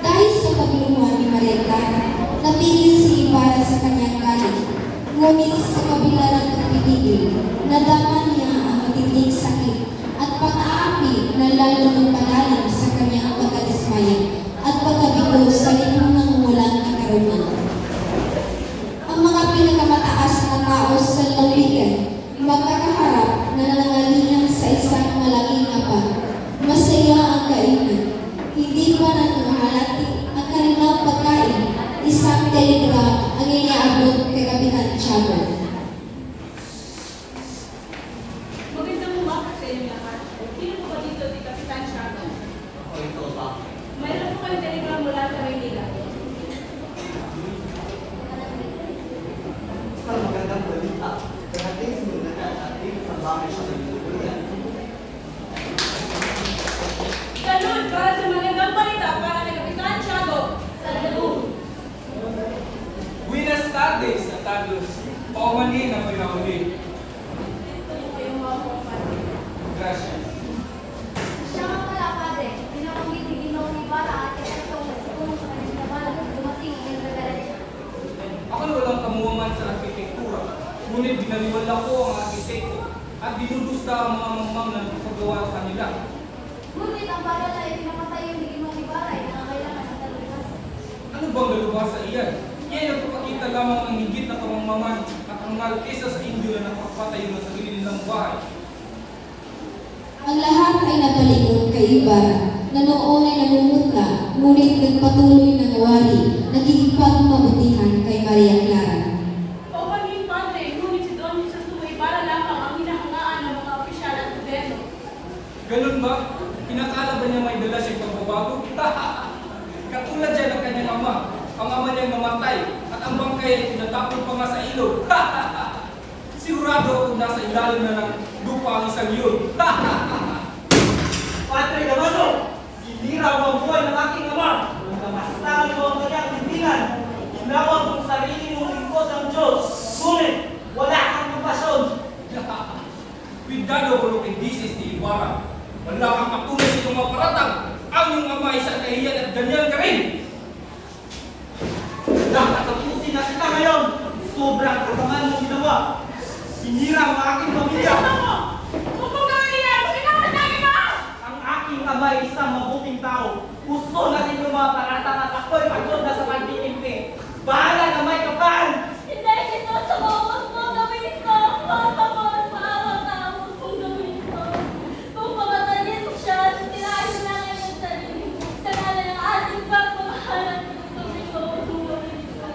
Dahil sa pagluha ni Maria Clara, napigil si Ibarra sa kanyang galit. Ngunit sa kabila ng pagpipigil, nadama niya ang matinding sakit at pang-aapi na lalo ng palalim sa kanyang pagkadismaya at pagkabigo sa lipunang walang kakarungan. Ang mga pinakamataas na tao sa lalawigan, magkakaharap na nanangalingan sa isang malaking apa. Masaya ang kainan. Hindi pa nangangalati ang kanilang pagkain. Isang telegram ang iniabot kay Kapitan Tiago. Magandang umaga sa inyo lahat. Sino po ba dito si Kapitan Tiago? O ito ba? Mayroon po kayong telegram mula sa Maynila. Isang magandang balita. Dating sinulat at ating sa bahay siya ng tuluyan. Salud para sa magandang balita para kay Kapitan Tiago. Salud! Buenas tardes a todos. Paumanhin na pinahuli. Kayong mga kumapatid. Gracias. Siya nga pala, Padre, pinabanggit ni Ginoong Ibarra at ito na siguro sa kanyang nabalag at dumating ang reverencia. Ako na walang kamuhaman sa arkitektura, ngunit binaliwala ko ang arkitekto at dinudusta ang mga mamang na nakagawa sa kanila. Ngunit ang paaralan ay pinapatayo ni Ginoong Ibarra ay nangangailangan ng talubas. Ano bang nalubha sa iyan? Yan ang papakita lamang ng higit na kamangmangan at angal kesa sa Indio na nakapatay ng sarili nilang bahay. Ang lahat ay napalingon kay Ibarra, na noon ay namumutla, ngunit nagpatuloy na nawari, naging pagmabutihan kay Maria Clara. O maging padre, ngunit si Don Jesus ay para lamang ang hinahangaan ng mga opisyal at gobyerno. Ganun ba? Pinakala ba niya may dala siyang pagbabago? Katulad siya ng kanyang ama. Ang ama niyang namatay at ang bangkay ay tinatapon pa nga sa ilog. Sigurado akong nasa ilalim na ng lupa ang isang yun. Padre Damaso, sinira mo ang buhay ng aking ama. Namastakan mo ang kanyang libingan. Ginawa mong sarili mong lingkod ang Diyos. Ngunit, wala kang kompasyon. Cuidado con lo que dices de Ibarra. Wala kang matunay sa iyong mga paratang. Ang iyong ama ay isang kahiyan at ganyan ka rin. Nakatapusin na kita ngayon. Sobrang kasamaan mong ginawa. Sinira ang aking pamilya. Huwag mong gawin yan! Pinapatagin mo! Ang aking ama ay isang mabuting tao. Gusto na yung mga paratang at ako'y pagod na sa pagtitimpi. Bahala na may kapal! Hindi, ito sa bawat mo gawin ito! Pagpapon, maawa ka! Huwag mong gawin ito! Kung pamatayin mo siya, tirahin na ngayon ang sarili. Sa ngalan ng ating pagmamahalan, gawin ko ang buhay ito.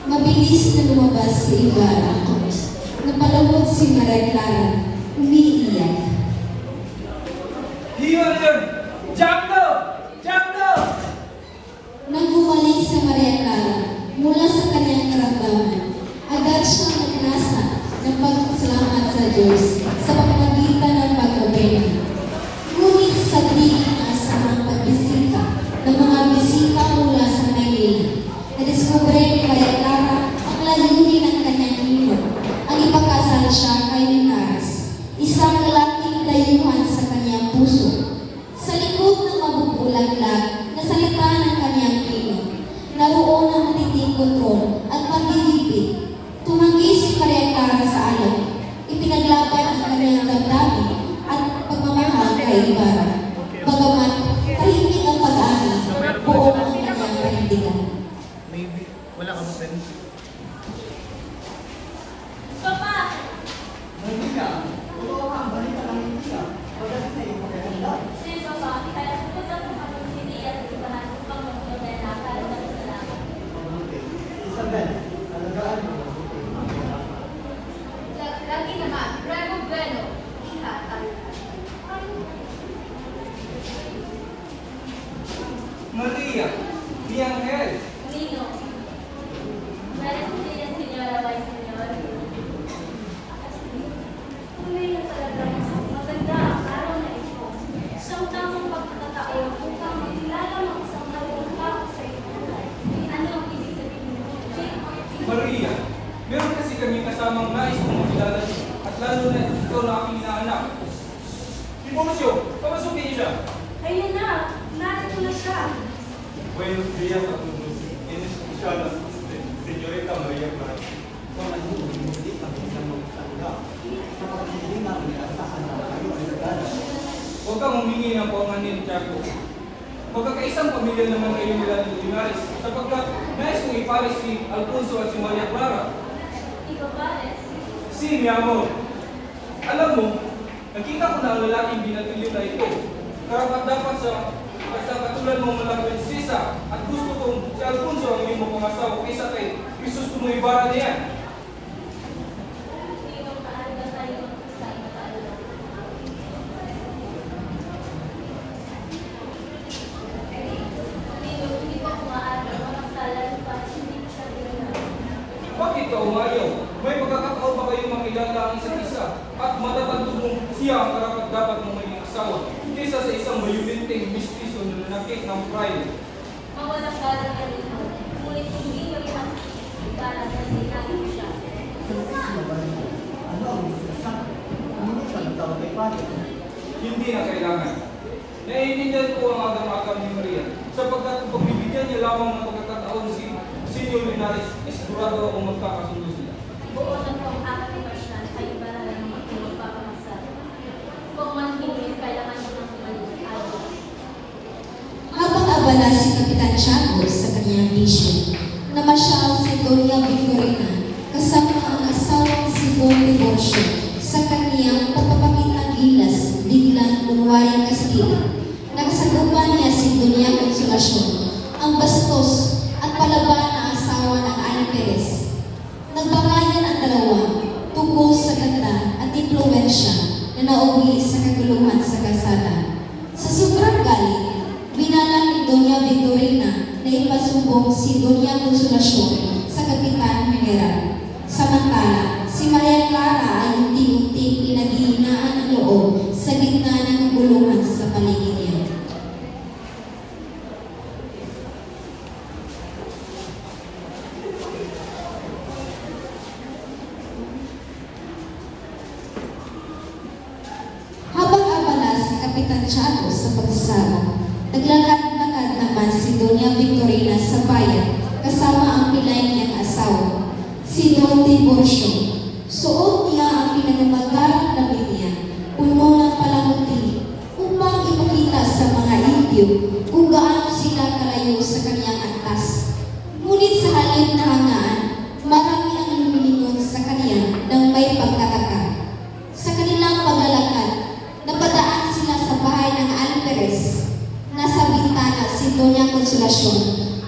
Mabilis na lumabas si Ibarra. Napalawot si Maria Clara, umiiyak. Hiwan yun! Jumbo! Jumbo! Nang bumalik sa Maria Clara mula sa kanyang karamdaman, agad siyang nagnasa ng pagpasalamat sa Diyos sa pamamagitan ng pag-obey. Ngunit sa di inaasahang pagbisita ng mga bisita mula sa Maynila, nadiskubre ni Maria Clara ang layunin ng kanyang ninyo, ang ipagkasal siya kay Linares, isang lalaking dayuhan sa kanyang puso. Sa likod ng mabubulaglag na salita ng kanyang pino, naroon ang matiting kontrol at pagigipit. Tumanggi si Maria Clara sa alok, ipinaglaban ang kanyang damdamin at pagmamahal kay Ibarra. Bagamat tahimik ang pag-ani, buong ang kanyang panindigan. Maybe. Wala ka ba pen? Papa! Maria, totoo ka ang balita ng India. Pagdating sa iyong pagkakandag. Si Papa, kaya pupunta po kami sa India at ibahan upang mag-nobela para sa kasalanan. Mabuti. Isabel, alagaan mo mabuti. Lagi naman, Remo Bueno, iha tayo. Maria! Ni Angel! Nino. Buenos días, señora Vice Señor. Tunay na talagang maganda ang araw na ito. Siyang tamang pagkakataon upang makilala ng isang malawang tao sa iyong buhay. Ano ang ibig sabihin mo? Maria! Meron kasi kami kasamang nais kong makilala niyo at lalo na ikaw na aking inaanak. Tiburcio! Pamasukin niyo siya! Ayun na! Narito na siya! Buenos días a todos. En especial a usted, señorita María Clara. Kung ano, hindi kami na magtanggap. Sapagkat hindi namin inasahan na kayo ay nagana. Huwag kang humingi ng paumanhin, Tiago. Magkakaisang pamilya naman kayo nila ni Linares sapagkat nais kong ipares si Alfonso at si Maria Clara. Ikaw ba, Les? Si, mi amor. Alam mo, nakita ko na ang lalaking binatilyo na ito. Karapat dapat sa katulad mong mga prinsesa at gusto kong si Alfonso ang iyong mapangasawa kaysa kay Crisos mo Ibarra niya. Hindi mo maaari tayo magkasal na tayo. Hindi ko maaari magkasalan pa hindi ko siya ginagawa. Bakit ka umayaw? May pagkakataon ba kayong makilala ang isa't isa at matatagdo mong siya ang karapat dapat mong maging asawa kaysa sa isang mayulinting mistiso na nanakit ng pride. Mawalang galang ka rin mo. Ngunit hindi mo rin ang galang na sinabi mo siya. Sa laban mo, ano ang sinasabi? Umunod ka ng tawag kay Padre. Hindi na kailangan. Naiintindihan ko ang agam-agam ni Maria sapagkat kung pagbibigyan niya lamang ng pagkakataon si Senyor Linares, sigurado akong magkakasundo sila. Buo na po ang aking imasyan ay baralan ng magpapamagsal. Kung man hindi, kailangan mo nang umalis. Nagtiwala si Kapitan Tiago sa kanyang vision. Namasyal si Doña Victorina kasama ang asawang si Don Tiburcio sa kanyang pagpapakitang gilas biglang kunwaring Kastila. Nakasagupan niya si Doña Consolacion, ang bastos at palaban na asawa ng Alperes. Nagbangayan ang dalawa tungkol sa ganda at impluensya na nauwi sa kaguluhan sa kasada. Sa sobrang galit, binalak ni Doña Victorina na ipasumbong si Doña Consolacion sa Kapitan General. Samantala, si Maria Clara ay unti-unting pinaghihinaan ng loob sa gitna ng kaguluhan sa paligid niya. Habang abala si Kapitan Tiago sa pagsasama, naglalakad-lakad naman si Doña Victorina sa bayan kasama ang pilay niyang asawa, si Don Tiburcio. Suot niya ang pinagmagarang damit niya, puno ng palamuti, upang ipakita sa mga Indio kung gaano sila kalayo sa kanyang antas. Ngunit sa halip na hangaan, marami ang lumilingon sa kanya ng may pagtataka. Sa kanilang paglalakad, napadaan sila sa bahay ng Alperes. Nasa bintana si Doña Consolacion,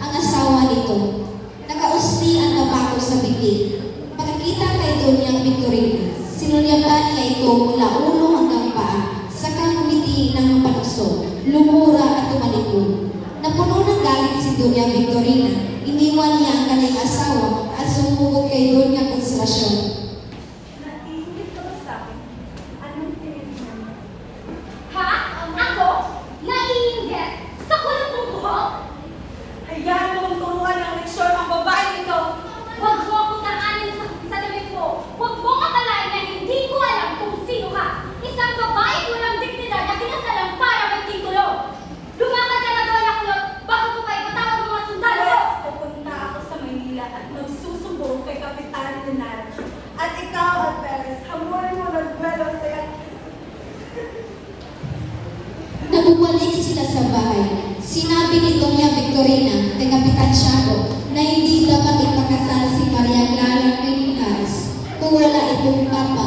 ang asawa nito. Nakausti ang tabako sa bibig. Pagkakita kay Doña Victorina, sinulyaban niya ito mula ulo hanggang paa, saka ngumiti ng panusok, lumura at tumalikod. Napuno ng galit si Doña Victorina, iniwan niya ang kanyang asawa at sumugod kay Doña Consolacion. Naiingit ka ba sa akin? Anong tinignan mo? Ha? Ako? Naiinggit? Sa kulot mong buhok? Hayaan mo mong turuan ng leksyon ang babae nito. Huwag mo akong tanganin sa damit mo. Huwag mong akalain na hindi ko alam kung sino ka. Isang babae walang dignidad na kinasalang para may titulo. Lumakad ka na doon na kulot bago ko pa ipatawag ng mga sundalo. Yes, pupunta ako sa Maynila at magsusumbong kay Kapitan Linares. At ikaw, Alperes, hamurin mo ng duelo sa Nagbumalik sila sa bahay. Sinabi ni Doña Victorina kay Kapitan Tiago na hindi dapat ipakasal si Maria Clara Linares kung wala itong papa.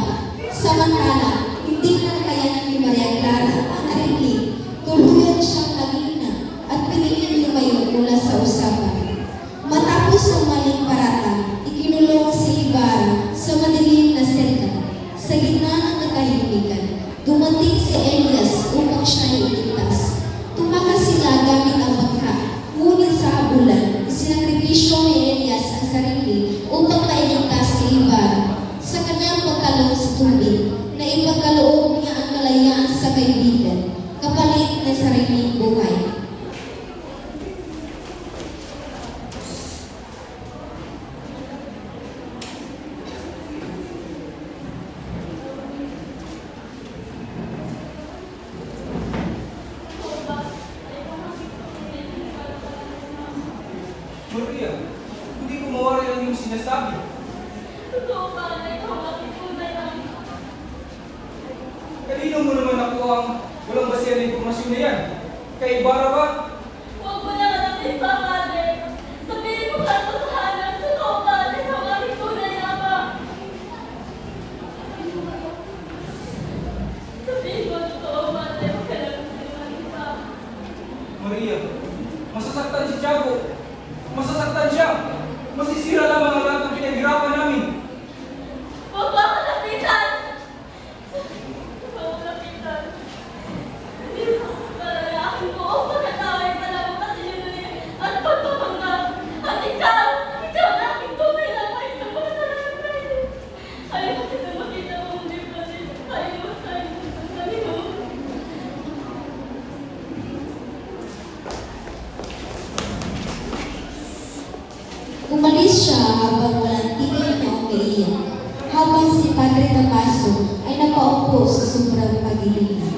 Samantala, hindi na kaya ni Maria Clara ang arili. Tuluyan siyang nagina at piniling lumayo mula sa usapan. Matapos ang maling parata, ikinulong si Ibarra sa madilim na selda. Sa gitna ng katahimikan, dumating si Elias upang siya iligtas. Tumakas sila gamit ang bangka, ngunit sa habulan, isinakripisyo ni Elias ang sarili upang mailigtas si Ibarra. Sa kanyang pagkalong sa tubig, na ipagkaloob niya ang kalayaan sa kaibigan, kapalit ng sariling buhay. Maria, hindi ko mawari ang iyong sinasabi. Totoo ba na ikaw ang tunay na Kanino mo naman nakuha ang walang basihan na impormasyon na yan? Kay Ibarra ba? huwag mo na hanapin pa, Padre. Sabihin mo ka ang totohanan. Totoo ba na ikaw ang tunay na ama? Sabihin mo, totoo, Padre. Huwag ka lang sinungaling pa. Maria, masasaktan si Tiago. Masasaktan siya. Masisira lamang ang lahat ng pinaghirapan namin. Huwag mo ako lapitan! Huwag mo ako lapitan. Hindi mo mararakin ko o pagkatawin sa labang kasinungaling at pagpapanggap. At ikaw na aking tunay na may isang makasalanan na rin. Ayaw ko kasi makita mo hindi pa rin. Ayaw ko sa isang sarili mo. Umalis siya habang walang tigil na umiiyak, habang si Padre Damaso ay nakaupo sa sobrang pag-ilingan.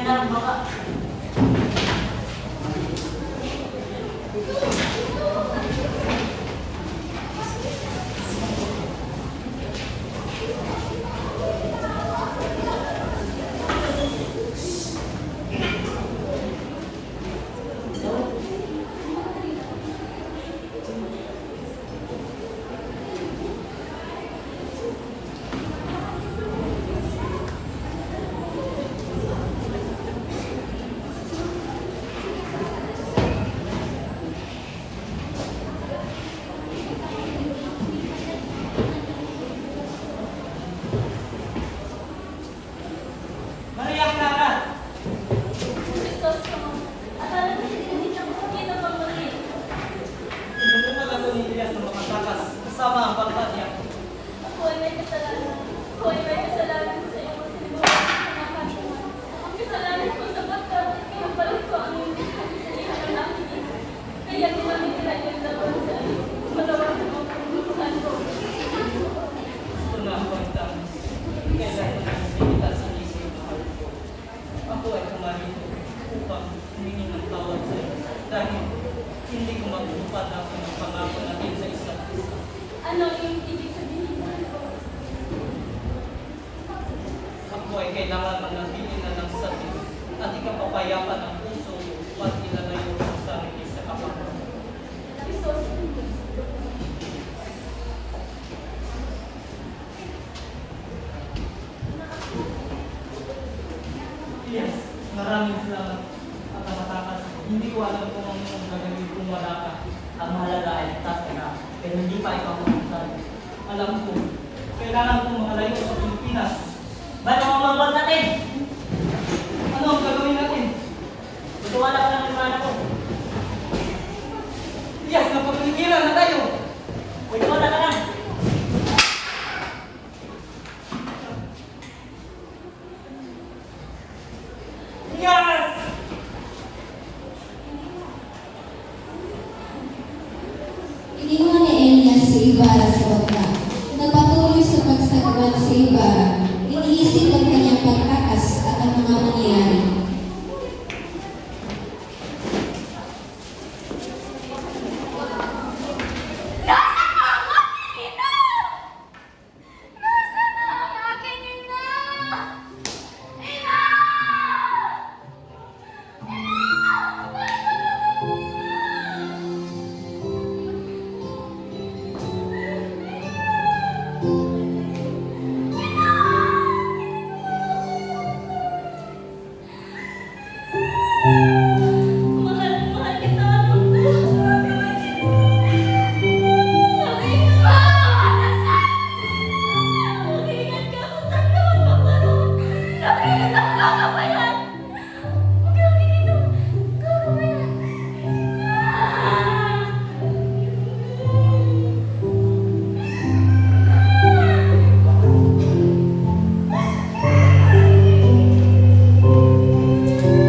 lang baka. Maria Clara! Kristos ko. At alam mo, hindi siya makakita pang mali. Tinutupad ako ni Elias na makatakas kasama ang bangkat niya. Ako ay may kasalanan. Ako ay may kasalanan sa iyo kasi ligawan ang makakasuhan. Ang kasalanan ko sapagkat pinapalit ko ang hindi kanisalihan ng aking ina. Kaya ginamit nila yung laban sa iyo. Matawag mo ang pagbubuhan ko. Gusto na ako ang tamis. Kailan ko nang sinita sa isip na mahal ko. Ako ay kumarito upang humingi ng tawad sa iyo dahil hindi ko magtupad ako ng pangako natin sa isa't isa. Ano yung ibig sabihin mo? Ako ay kailangan manatili na lang sa iyo at ikapapayapan ang puso mo at ilalayo sa sarili sa kapatid. Kristos. Yes, maraming salamat at matakas. Hindi ko alam kung anong gagawin kung wala ka. Ang mahalaga ay ligtas ka na, pero hindi pa ikaw mamutan. Alam ko, kailangan kong makalayo sa Pilipinas. Ba't ang mamabot natin? Ano ang gagawin natin? Tutuwala ka lang ng mga anak ko. Yes, napapiligilan na tayo! Tutuwala ka lang. Yes! Iniwan ni Elias si Ibarra sa bangka. Nagpatuloy sa pagsagwan si Ibarra. Iniisip ang kanyang pagtakas at ang mga mangyayari. Nasaan ang aking ina? Nasaan ang aking ina? Ina! Mahal na mahal kita, anak ko. Ina! Nasaan? Mag-iingat ka kung saan ka man magkaroon. Nakikita ko kakabayan! Nakikita ko kakabayan!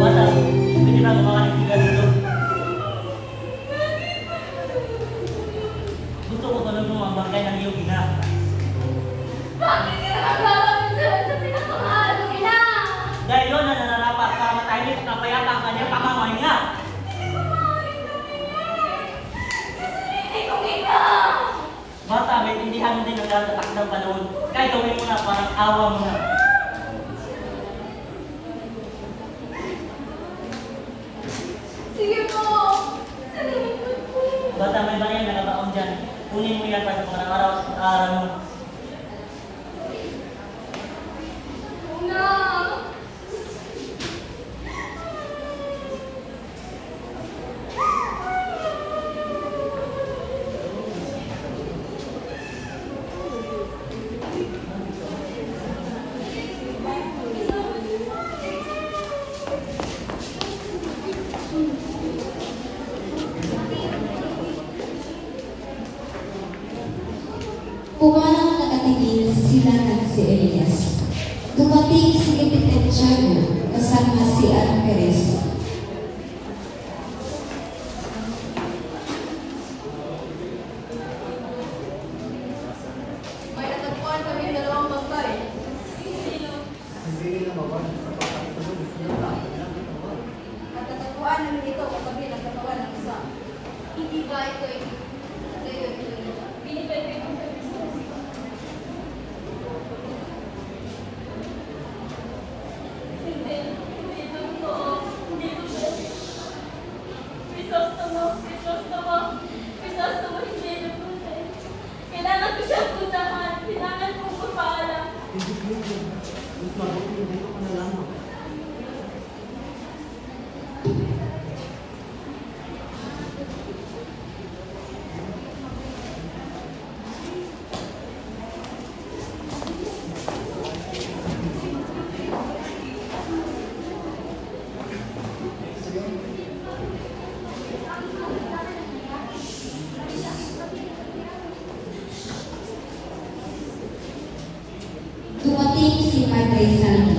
Bata, pwede ba makakalimutan dito? Gusto ko tulog mo ang bangkay ng iyong ina. Bakit ka nagagawa sa pinakamahal mo, ina? Dahil yun na nararapat para matahimik at napayapa ang kanyang pamamahinga. Hindi kong ina! Bata, may tindihan mo din ang datatak ng panahon. Kahit gawin mo na parang awa mo na. Sige po! Salamat po! Bata, may barya na nakabaon dyan. Kunin mo yan para sa mga araw at araw mo. Una! Pumarang nakatingin sila at si Elias. Dumating si Kapitan Tiago kasama si Ana Perez. May natagpuan kami dalawang bangkay. Hindi nila mawala sa pagkakasunod sa Ginawa namin ito katabi ng katawan ng isa. Hindi ba ito ay gayon? Pinipwede ko sa Kristus. Hindi ito totoo. Hindi ito pwede. Crisostomo, hindi ito pwede. Kailangan ko siyang puntahan. Kailangan kong magpaalam. Hindi pwede. Mas mabuti dito ka na lamang. Dumating si Padre Salvi.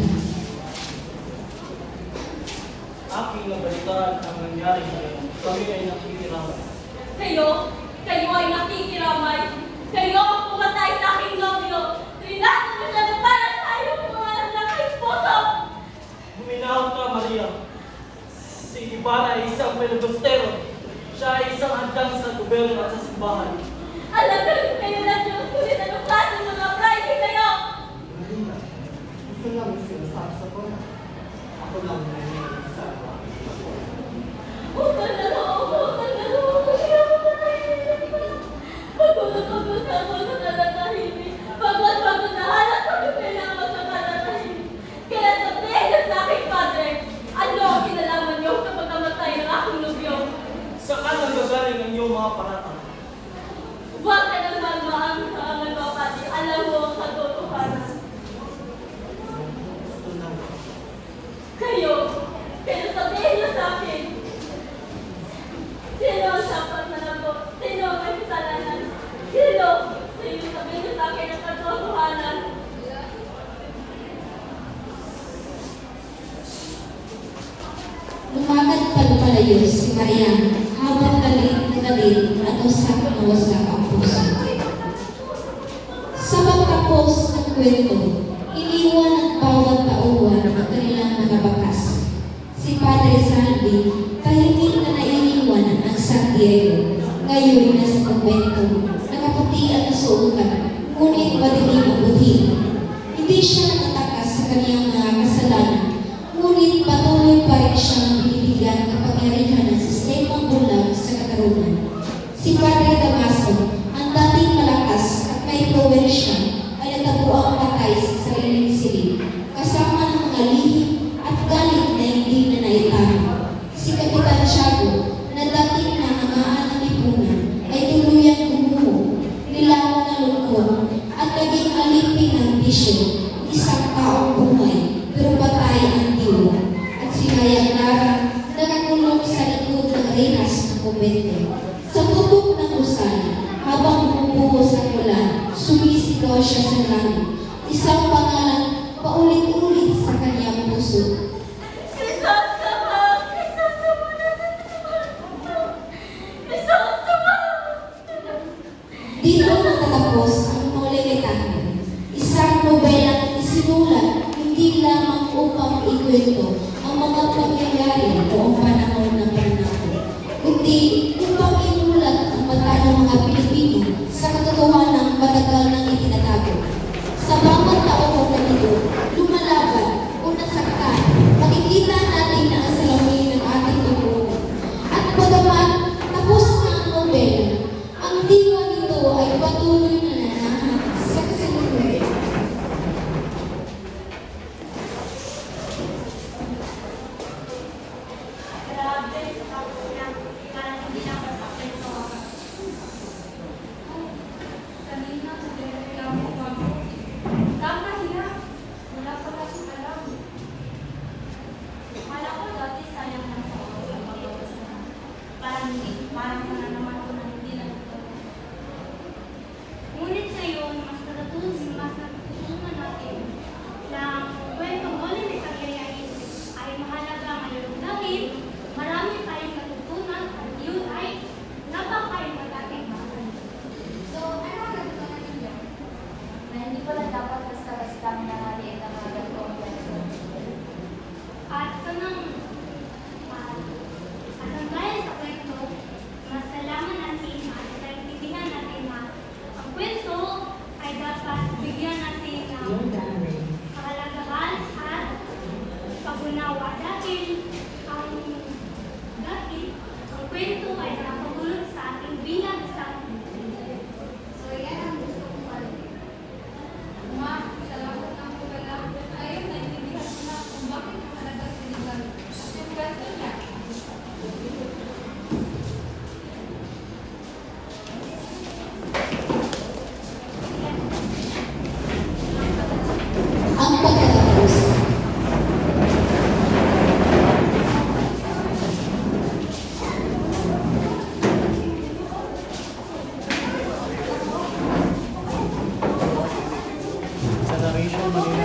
Aking nabalitaan ang nangyari ngayon. Kami ay nakikiramay. Kayo ay nakikiramay. Kayo ang pumatay sa aking nobyo. Trinato mo siya na para tayo mga nakaisposo. Huminahon ka, Maria. Si Ibarra ay isang pelagostero. Siya ay isang handang sa gobyerno at sa simbahan. Alam ko kayo na Diyos, kulit anong klase mga Friday kayo. Maria, gusto lang sinasabi sa ko. Ako lang nangyayari sa Upal na loob. Kaya mapatayin ko. Pagod ako sa kalatahimik. Pagod na halos ako kailangan sa kalatahimik. Kaya sabihin niyo sa aking padre, ano ang kinalaman niyo sa pagkamatay ng aking nobyo? Saan ang gagaling ang iyong mga paratang? Huwag ka nang magmaang sa aming kapatid. Alam mo ang katotohanan. gusto lang. Kayo sabihin niyo sa akin. Sino ang dapat manabot? Sino ang may kasalanan? Sino sabihin niyo sa akin ang katotohanan? Lumakad palayo si Maria habang galit at usap-usap ang puso. Sa pagtapos ng kwento, iniwan ng bawat tauhan ang kanilang mga bakas. Si Padre Salvi, tahimik na naiiwan ang San Diego. Ngayon na sa kumbento, nakaputi ang nasuukan, ngunit madilim ang buti. Hindi siya nakatakas sa kaniyang mga kasalanan, ngunit patuloy pa rin siyang binibigyan ng kapangyarihan ng sistemang bulag sa katarungan. Si Padre Damaso, ang dating malakas at may probersya, ay natabuang patay sa sariling silid, kasama ng mga lihim at galit na hindi na naitama. Si Kapitan Tiago, na dating nangangaan ng lipunan, ay tuluyang gumuho, nilawan na lungkot, at naging alipin ng bisyo, isang taong buhay, pero patay ang diwa. At si Mayang Lara, nakakulong sa likod ng rehas ng kumbento. Sa tutok ng usal, habang bumubuhos ang ulan, sumisigaw siya sa langit. Isang pangalan paulit-ulit sa kanyang puso. Dito natatapos ang Molemetaje, isang nobelang isinulat hindi lamang upang ikwento ang mga pangyayari noong panahon ng panahon, kundi upang inulat ang mata ng mga Pilipino sa katotohanan ng matagal nang itinatago. Sa bawat taong ganito, lumalaban o nasaktan, makikita natin na ang salamin ng ating pagbuo. At bagamat tapos na ang nobela, ang diwa nito ay patuloy na nananahan sa kasalukuyan. Grabe, tapos niya. Parang hindi na masakit ito. Kanina, nagreklamo pa ako. Tama niya. Wala pala siyang alam. Kala ko dati sayang lang sa oras ang pagbawas na. Parang na naman ako na hindi natutunan. Ngunit ngayon, mas natutunan natin na kwento muli may pagyayain ay mahalaga ngayon dahil marami tayong natutunan at yun ay napaka-importanting bagay. So, ano ang natutunan ninyo? Na hindi pala dapat basta-basta nangali ang mga ganitong kwento. At kanang pagkatapos. Sa narration, malinaw